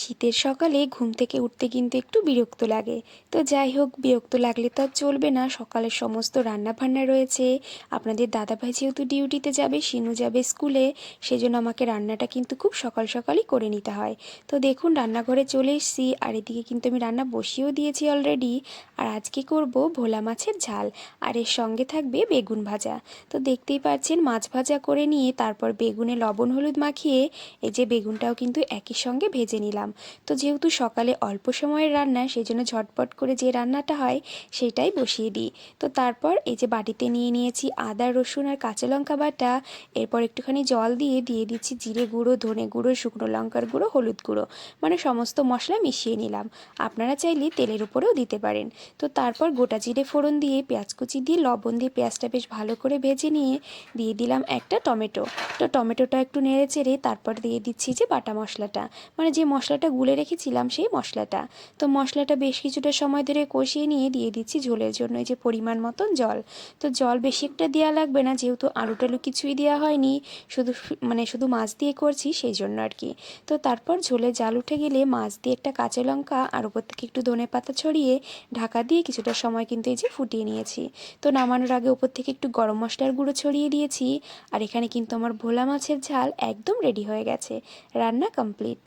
শীতের সকালে ঘুম থেকে উঠতে কিন্তু একটু বিরক্ত লাগে। তো যাই হোক, বিরক্ত লাগলে তো আর চলবে না। সকালের সমস্ত রান্নাবান্না রয়েছে। আপনাদের দাদাভাই যেহেতু ডিউটিতে যাবে, শিনু যাবে স্কুলে, সেজন্য আমাকে রান্নাটা কিন্তু খুব সকাল সকালই করে নিতে হয়। তো দেখুন, রান্নাঘরে চলে এসেছি, আর এদিকে কিন্তু আমি রান্না বসিয়েও দিয়েছি অলরেডি। আর আজকে করব ভোলা মাছের ঝাল, আর এর সঙ্গে থাকবে বেগুন ভাজা। তো দেখতেই পাচ্ছেন, মাছ ভাজা করে নিয়ে তারপর বেগুনে লবণ হলুদ মাখিয়ে এই যে বেগুনটাও কিন্তু একই সঙ্গে ভেজে নিলাম। তো যেহেতু সকালে অল্প সময়ের রান্না, সেই জন্য ঝটপট করে যে রান্নাটা হয় সেটাই বসিয়ে দিই। তো তারপর এই যে বাটিতে নিয়ে নিয়েছি আদা রসুন আর কাঁচা লঙ্কা বাটা। এরপর একটুখানি জল দিয়ে দিয়ে দিচ্ছি জিরে গুঁড়ো, ধনে গুঁড়ো, শুকনো লঙ্কার গুঁড়ো, হলুদ গুঁড়ো, মানে সমস্ত মশলা মিশিয়ে নিলাম। আপনারা চাইলে তেলের উপরেও দিতে পারেন। তো তারপর গোটা জিরে ফোড়ন দিয়ে পেঁয়াজ কুচি দিয়ে লবণ দিয়ে পেঁয়াজটা বেশ ভালো করে ভেজে নিয়ে দিয়ে দিলাম একটা টমেটো। তো টমেটোটা একটু নেড়ে চেড়ে তারপর দিয়ে দিচ্ছি যে বাটা মশলাটা, মানে যে মশলাটা গুলে রেখেছিলাম সেই মশলাটা। তো মশলাটা বেশ কিছুটা সময় ধরে কষিয়ে নিয়ে দিয়ে দিচ্ছি ঝোলের জন্য এই যে পরিমাণ মতন জল। তো জল বেশি একটা দেওয়া লাগবে না, যেহেতু আলু টালু কিছুই দেওয়া হয়নি, শুধু মাছ দিয়ে করছি সেই জন্য আর কি। তো তারপর ঝোলে জাল উঠে গেলে মাছ দিয়ে একটা কাঁচা লঙ্কা আর উপর থেকে একটু ধনেপাতা ছড়িয়ে ঢাকা দিয়ে কিছুটা সময় কিন্তু এই যে ফুটিয়ে নিয়েছি। তো নামানোর আগে উপর থেকে একটু গরম মশলার গুঁড়ো ছড়িয়ে দিয়েছি। আর এখানে কিন্তু আমার ভোলা মাছের ঝাল একদম রেডি হয়ে গেছে। রান্না কমপ্লিট।